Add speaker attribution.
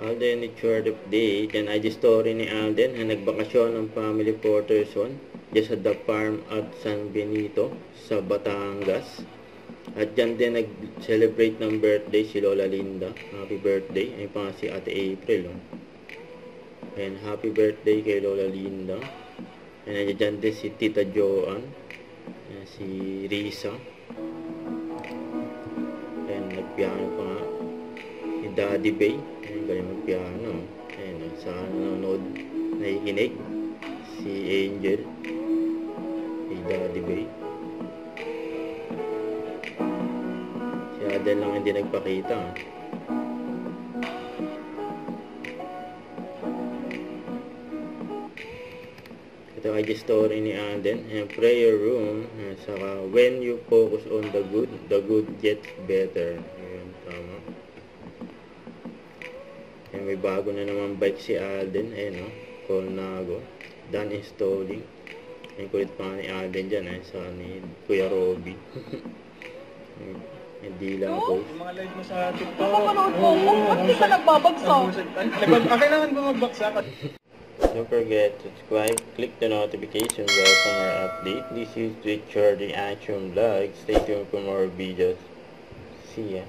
Speaker 1: Alden, it's your update. Yan IG story ni Alden na nagbakasyon ng family Porterson dyan sa The Farm at San Benito sa Batangas. At dyan din nag-celebrate ng birthday si Lola Linda. Happy birthday. Ayun pa nga si Ate April. And happy birthday kay Lola Linda. And dyan din si Tita Joanne. And si Risa. And nagpiano pa nga si Daddy Bay. Ayun, galing magpiano. Ayun, sa nanonood, nakikinig. Si Angel. Si Daddy Bay. Si Aden lang hindi nagpakita. Ito ay story ni Aden. Prayer room. Saka when you focus on the good gets better. Ayun, tama. Ayan, may bago na naman bike si Alden. Ayan, no? Colnago. Done installing. Ayan, kulit pa ni Alden dyan. Sa ni Kuya Robby. Hindi lang post.
Speaker 2: Yung mga live mo sa TikTok.
Speaker 3: Napapanood mo ko? Ba't di ka nagbabagsak?
Speaker 2: Kailangan ba magbagsak?
Speaker 1: Don't forget to subscribe, click the notification bell for more update. This is Richard Reaction Vlog. Stay tuned for more videos. See ya.